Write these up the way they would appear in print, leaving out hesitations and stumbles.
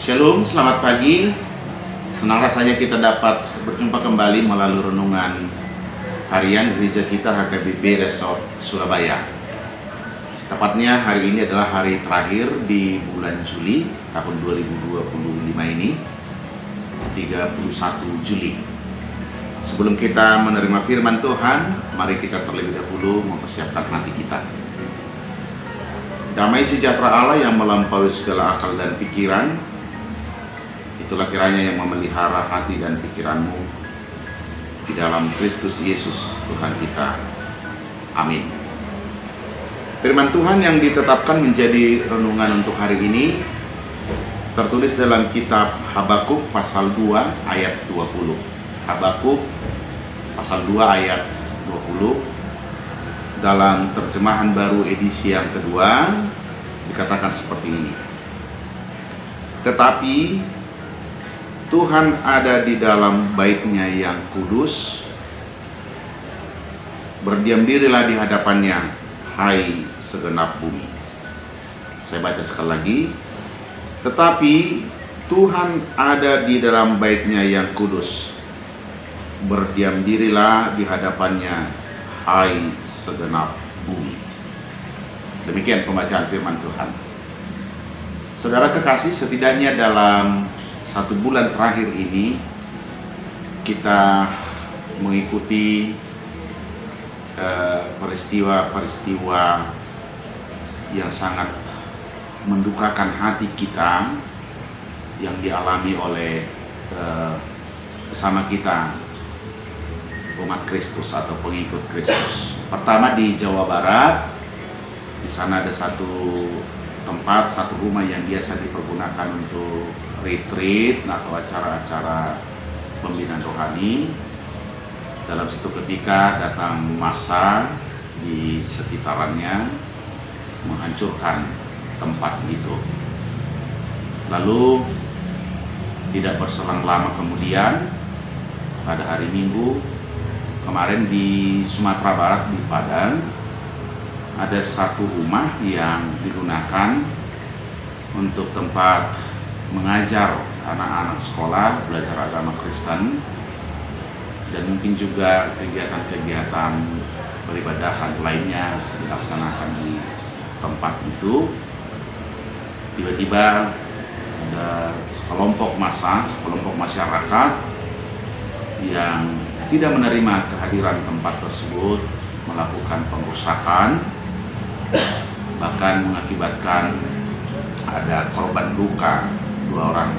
Shalom, selamat pagi. Senang rasanya kita dapat berjumpa kembali melalui renungan harian gereja kita HKBP Resort Surabaya. Tepatnya hari ini adalah hari terakhir di bulan Juli tahun 2025 ini, 31 Juli. Sebelum kita menerima firman Tuhan, mari kita terlebih dahulu mempersiapkan hati kita. Damai sejahtera Allah yang melampaui segala akal dan pikiran, itulah kiranya yang memelihara hati dan pikiranmu di dalam Kristus Yesus Tuhan kita. Amin. Firman Tuhan yang ditetapkan menjadi renungan untuk hari ini tertulis dalam kitab Habakuk pasal 2 ayat 20. Habakuk pasal 2 ayat 20. Dalam terjemahan baru edisi yang kedua dikatakan seperti ini. Tetapi Tuhan ada di dalam bait-Nya yang kudus. Berdiam dirilah di hadapannya, hai segenap bumi. Saya baca sekali lagi. Tetapi Tuhan ada di dalam bait-Nya yang kudus. Berdiam dirilah di hadapannya, hai segenap bumi. Demikian pembacaan firman Tuhan. Saudara kekasih, setidaknya dalam 1 bulan terakhir ini kita mengikuti peristiwa-peristiwa yang sangat mendukakan hati kita yang dialami oleh sesama kita, umat Kristus atau pengikut Kristus. Pertama di Jawa Barat, di sana ada satu tempat, satu rumah yang biasa dipergunakan untuk retreat atau acara-acara pembinaan rohani. Dalam satu ketika datang massa di sekitarannya menghancurkan tempat itu. Lalu tidak berselang lama kemudian, pada hari Minggu kemarin di Sumatera Barat di Padang, ada satu rumah yang digunakan untuk tempat mengajar anak-anak sekolah belajar agama Kristen dan mungkin juga kegiatan-kegiatan peribadahan lainnya dilaksanakan di tempat itu. Tiba-tiba ada sekelompok massa, sekelompok masyarakat yang tidak menerima kehadiran tempat tersebut, melakukan pengrusakan, bahkan mengakibatkan ada korban luka 2 orang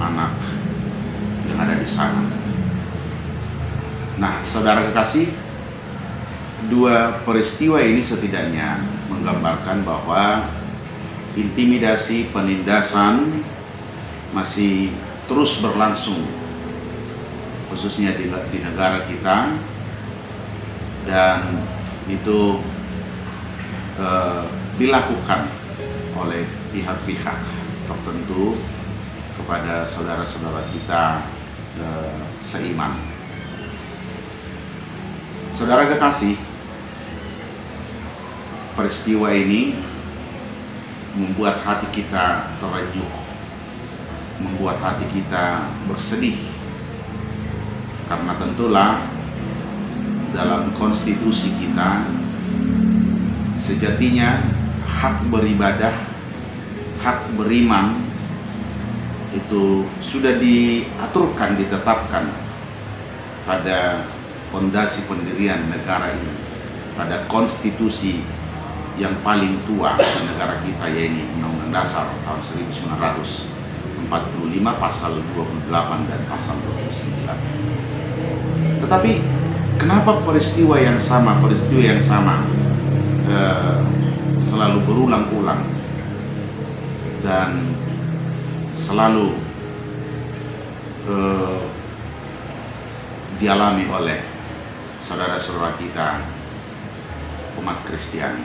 anak yang ada di sana. Nah, saudara kekasih, 2 peristiwa ini setidaknya menggambarkan bahwa intimidasi, penindasan masih terus berlangsung, khususnya di negara kita, dan itu dilakukan oleh pihak-pihak tertentu kepada saudara-saudara kita seiman. Saudara kekasih, peristiwa ini membuat hati kita terenyuh, membuat hati kita bersedih, karena tentulah dalam konstitusi kita sejatinya hak beribadah, hak beriman itu sudah diaturkan, ditetapkan pada fondasi pendirian negara ini, pada konstitusi yang paling tua di negara kita, yaitu Undang-Undang Dasar tahun 1945 pasal 28 dan pasal 29. Tetapi kenapa peristiwa yang sama selalu berulang-ulang dan selalu dialami oleh saudara-saudara kita umat Kristiani?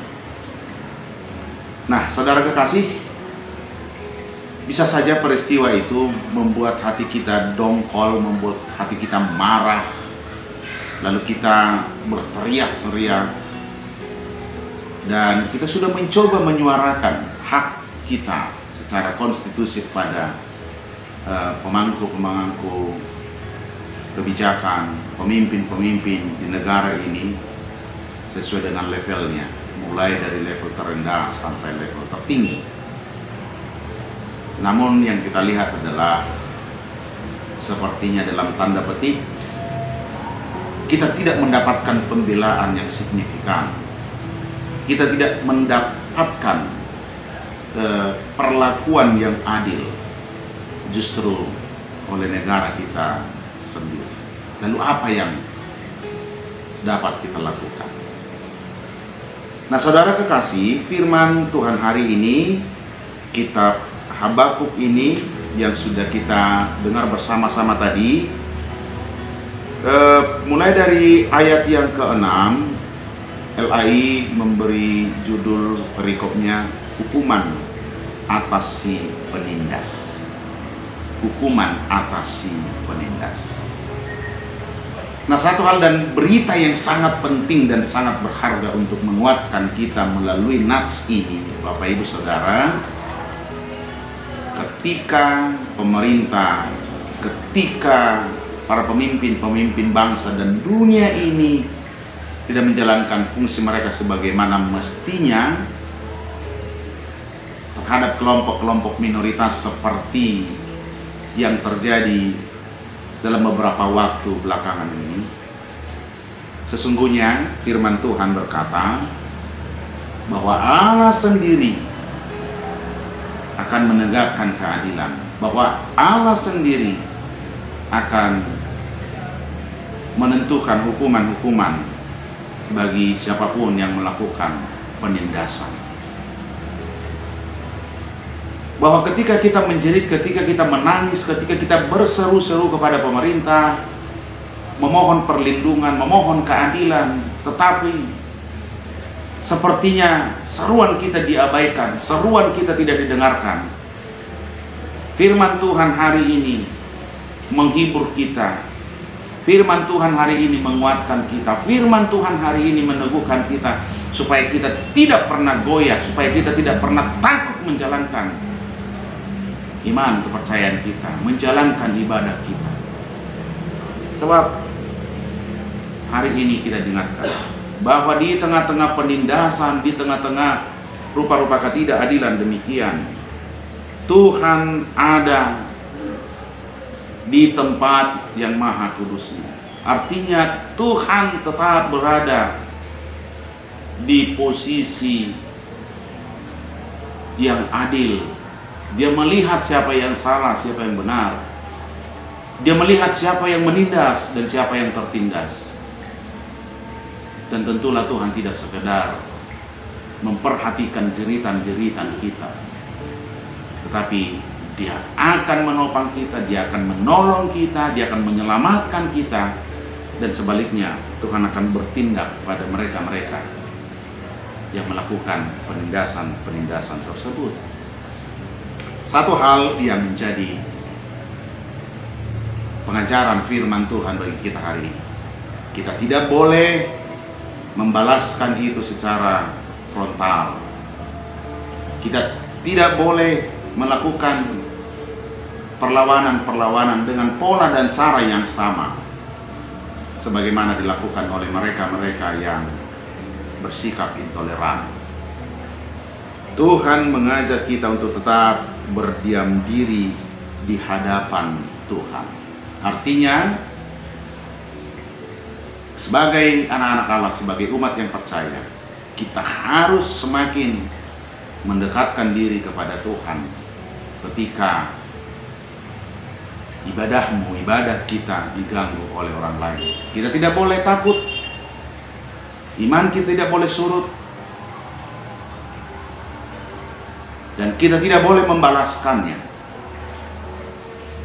Nah, saudara kekasih, bisa saja peristiwa itu membuat hati kita dongkol, membuat hati kita marah, lalu kita berteriak-teriak, dan kita sudah mencoba menyuarakan hak kita secara konstitusi pada pemangku-pemangku kebijakan, pemimpin-pemimpin di negara ini sesuai dengan levelnya, mulai dari level terendah sampai level tertinggi. Namun yang kita lihat adalah sepertinya dalam tanda petik kita tidak mendapatkan pembelaan yang signifikan. Kita tidak mendapatkan perlakuan yang adil justru oleh negara kita sendiri. Lalu apa yang dapat kita lakukan? Nah, saudara kekasih, firman Tuhan hari ini, kitab Habakuk ini yang sudah kita dengar bersama-sama tadi, mulai dari ayat yang ke-6, LAI memberi judul perikopnya hukuman atas si penindas. Hukuman atas si penindas. Nah, satu hal dan berita yang sangat penting dan sangat berharga untuk menguatkan kita melalui nats ini, Bapak Ibu Saudara, ketika pemerintah, ketika para pemimpin bangsa dan dunia ini tidak menjalankan fungsi mereka sebagaimana mestinya terhadap kelompok-kelompok minoritas seperti yang terjadi dalam beberapa waktu belakangan ini. Sesungguhnya firman Tuhan berkata bahwa Allah sendiri akan menegakkan keadilan, bahwa Allah sendiri akan menentukan hukuman-hukuman bagi siapapun yang melakukan penindasan. Bahwa ketika kita menjerit, ketika kita menangis, ketika kita berseru-seru kepada pemerintah, memohon perlindungan, memohon keadilan, tetapi sepertinya seruan kita diabaikan, seruan kita tidak didengarkan. Firman Tuhan hari ini menghibur kita. Firman Tuhan hari ini menguatkan kita. Firman Tuhan hari ini meneguhkan kita supaya kita tidak pernah goyah, supaya kita tidak pernah takut menjalankan iman kepercayaan kita, menjalankan ibadah kita. Sebab hari ini kita dengarkan bahwa di tengah-tengah penindasan, di tengah-tengah rupa-rupa ketidakadilan demikian, Tuhan ada di tempat yang maha kudusnya. Artinya Tuhan tetap berada di posisi yang adil. Dia melihat siapa yang salah, siapa yang benar. Dia melihat siapa yang menindas dan siapa yang tertindas. Dan tentulah Tuhan tidak sekedar memperhatikan jeritan-jeritan kita, tetapi Dia akan menopang kita, Dia akan menolong kita, Dia akan menyelamatkan kita. Dan sebaliknya, Tuhan akan bertindak pada mereka-mereka yang melakukan penindasan-penindasan tersebut. Satu hal yang menjadi pengajaran firman Tuhan bagi kita hari ini, kita tidak boleh membalaskan itu secara frontal. Kita tidak boleh melakukan perlawanan-perlawanan dengan pola dan cara yang sama sebagaimana dilakukan oleh mereka-mereka yang bersikap intoleran. Tuhan mengajak kita untuk tetap berdiam diri di hadapan Tuhan. Artinya, sebagai anak-anak Allah, sebagai umat yang percaya, kita harus semakin mendekatkan diri kepada Tuhan ketika ibadah kita diganggu oleh orang lain. Kita tidak boleh takut, iman kita tidak boleh surut, dan kita tidak boleh membalaskannya.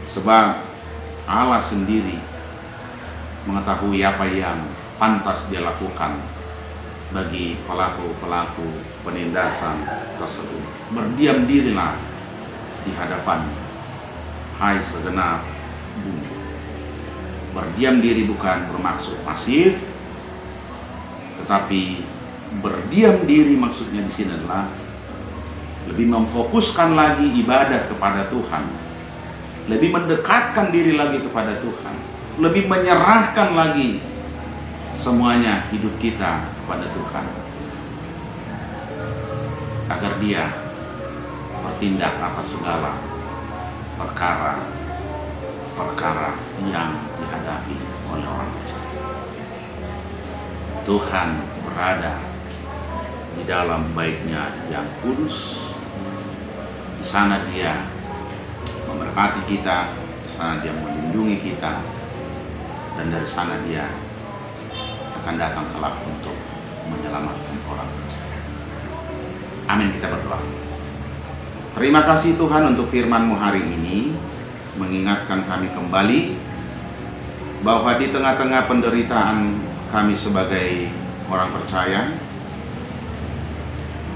Sebab Allah sendiri mengetahui apa yang pantas Dia lakukan bagi pelaku-pelaku penindasan tersebut. Berdiam dirilah di hadapan hai segenap bumi. Berdiam diri bukan bermaksud pasif, tetapi berdiam diri maksudnya di sini adalah lebih memfokuskan lagi ibadah kepada Tuhan lebih mendekatkan diri lagi kepada Tuhan, lebih menyerahkan lagi semuanya hidup kita kepada Tuhan, agar Dia bertindak atas segala perkara yang dihadapi oleh orang percaya. Tuhan berada di dalam Bait-Nya yang kudus. Di sana Dia memberkati kita, di sana Dia melindungi kita, dan dari sana Dia akan datang kelak untuk menyelamatkan orang percaya. Amin, kita berdoa. Terima kasih Tuhan untuk firman-Mu hari ini, mengingatkan kami kembali bahwa di tengah-tengah penderitaan kami sebagai orang percaya,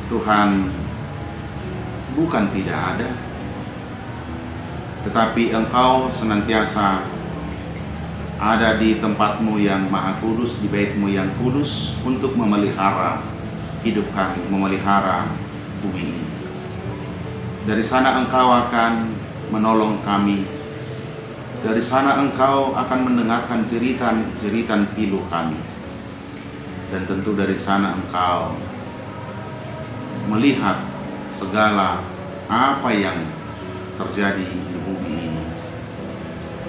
Tuhan bukan tidak ada, tetapi Engkau senantiasa ada di tempat-Mu yang maha kudus, di Bait-Mu yang kudus, untuk memelihara hidup kami, memelihara bumi ini. Dari sana Engkau akan menolong kami. Dari sana Engkau akan mendengarkan jeritan pilu kami. Dan tentu dari sana Engkau melihat segala apa yang terjadi di bumi ini.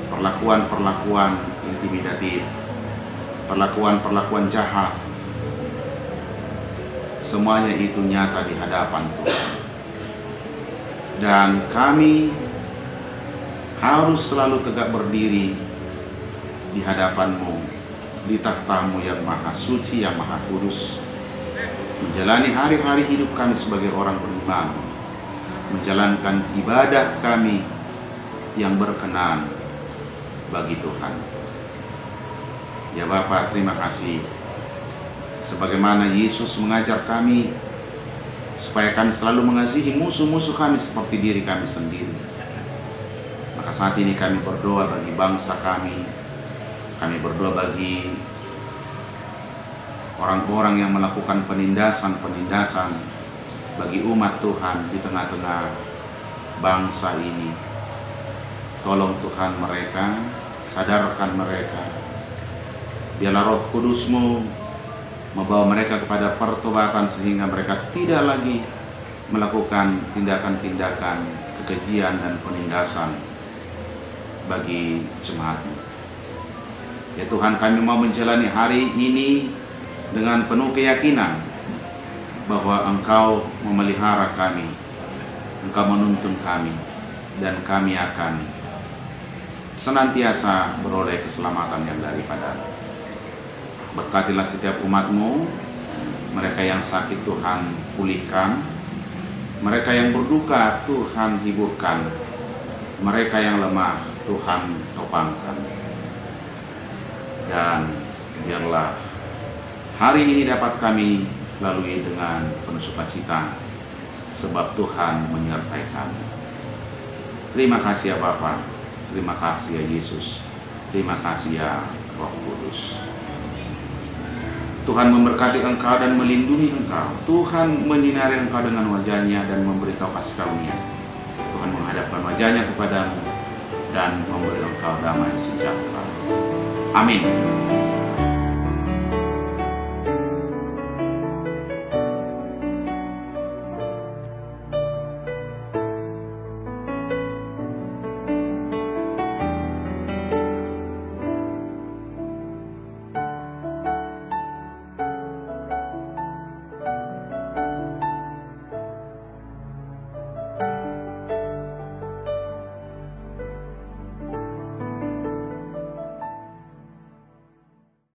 Perlakuan-perlakuan intimidatif, perlakuan-perlakuan jahat, semuanya itu nyata di hadapan Tuhan. Dan kami harus selalu tegak berdiri di hadapan-Mu, di takhta-Mu yang maha suci, yang maha kudus, menjalani hari-hari hidup kami sebagai orang beriman, menjalankan ibadah kami yang berkenan bagi Tuhan. Ya Bapa, terima kasih sebagaimana Yesus mengajar kami supaya kami selalu mengasihi musuh-musuh kami seperti diri kami sendiri. Maka saat ini kami berdoa bagi bangsa kami berdoa bagi orang-orang yang melakukan penindasan bagi umat Tuhan di tengah-tengah bangsa ini. Tolong Tuhan mereka, sadarkan mereka. Biarlah Roh Kudus-Mu membawa mereka kepada pertobatan sehingga mereka tidak lagi melakukan tindakan-tindakan kekejian dan penindasan bagi jemaat-Mu. Ya Tuhan, kami mau menjalani hari ini dengan penuh keyakinan bahwa Engkau memelihara kami, Engkau menuntun kami, dan kami akan senantiasa beroleh keselamatan yang daripada-Mu. Berkatilah setiap umat-Mu, mereka yang sakit Tuhan pulihkan, mereka yang berduka Tuhan hiburkan, mereka yang lemah Tuhan topangkan. Dan biarlah hari ini dapat kami lalui dengan penuh sukacita, sebab Tuhan menyertai kami. Terima kasih ya Bapa, terima kasih ya Yesus, terima kasih ya Roh Kudus. Tuhan memberkati engkau dan melindungi engkau. Tuhan menyinari engkau dengan wajah-Nya dan memberi engkau kasih karunia. Tuhan menghadapkan wajah-Nya kepadamu dan memberi engkau damai sejahtera. Amin.